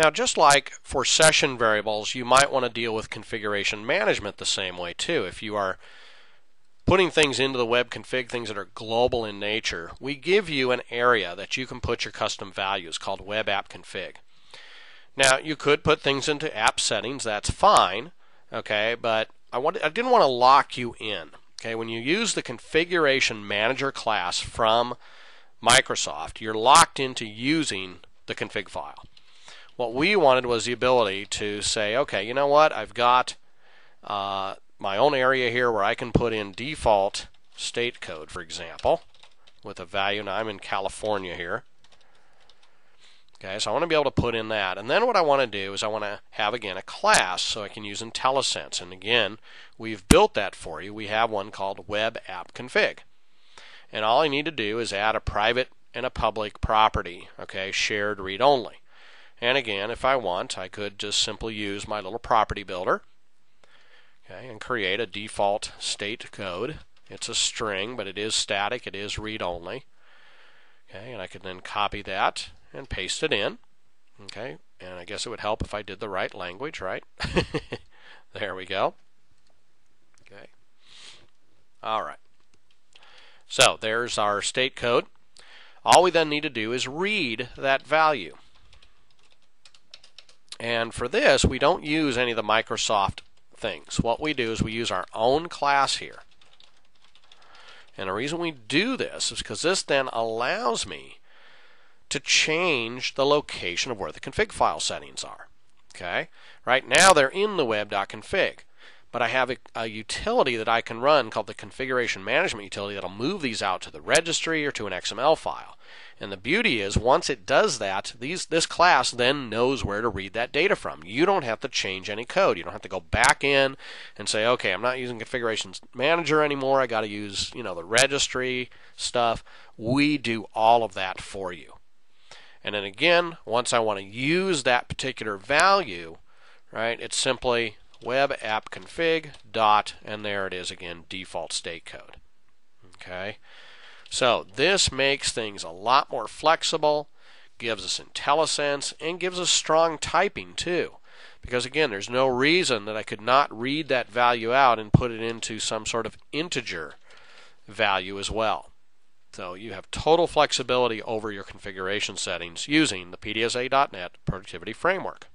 Now, just like for session variables, you might want to deal with configuration management the same way too. If you are putting things into the web config, things that are global in nature, we give you an area that you can put your custom values called web app config. Now, you could put things into app settings, that's fine, okay, but I didn't want to lock you in. Okay, when you use the configuration manager class from Microsoft, you're locked into using the config file. What we wanted was the ability to say, okay, you know what, I've got my own area here where I can put in default state code, for example, with a value. Now I'm in California here. Okay, so I want to be able to put in that. And then what I want to do is I want to have, again, a class so I can use IntelliSense. And again, we've built that for you. We have one called web app config. And all I need to do is add a private and a public property, okay, shared read only. And again, if I want, I could just simply use my little property builder, okay, and create a default state code. It's a string, but it is static, it is read only. Okay, and I could then copy that and paste it in. Okay, and I guess it would help if I did the right language, right? There we go. Okay. All right. So there's our state code. All we then need to do is read that value. And for this, we don't use any of the Microsoft things. What we do is we use our own class here. And the reason we do this is because this then allows me to change the location of where the config file settings are. Okay? Right now they're in the web.config, but I have a utility that I can run called the configuration management utility that'll move these out to the registry or to an XML file. And the beauty is, once it does that, this class then knows where to read that data from. You don't have to change any code. You don't have to go back in and say, okay, I'm not using configurations manager anymore. I got to use, the registry stuff. We do all of that for you. And then again, once I want to use that particular value, right, it's simply web app config dot, and there it is again, default state code. Okay, so this makes things a lot more flexible, gives us IntelliSense, and gives us strong typing too. Because again, there's no reason that I could not read that value out and put it into some sort of integer value as well. So you have total flexibility over your configuration settings using the PDSA.net Productivity Framework.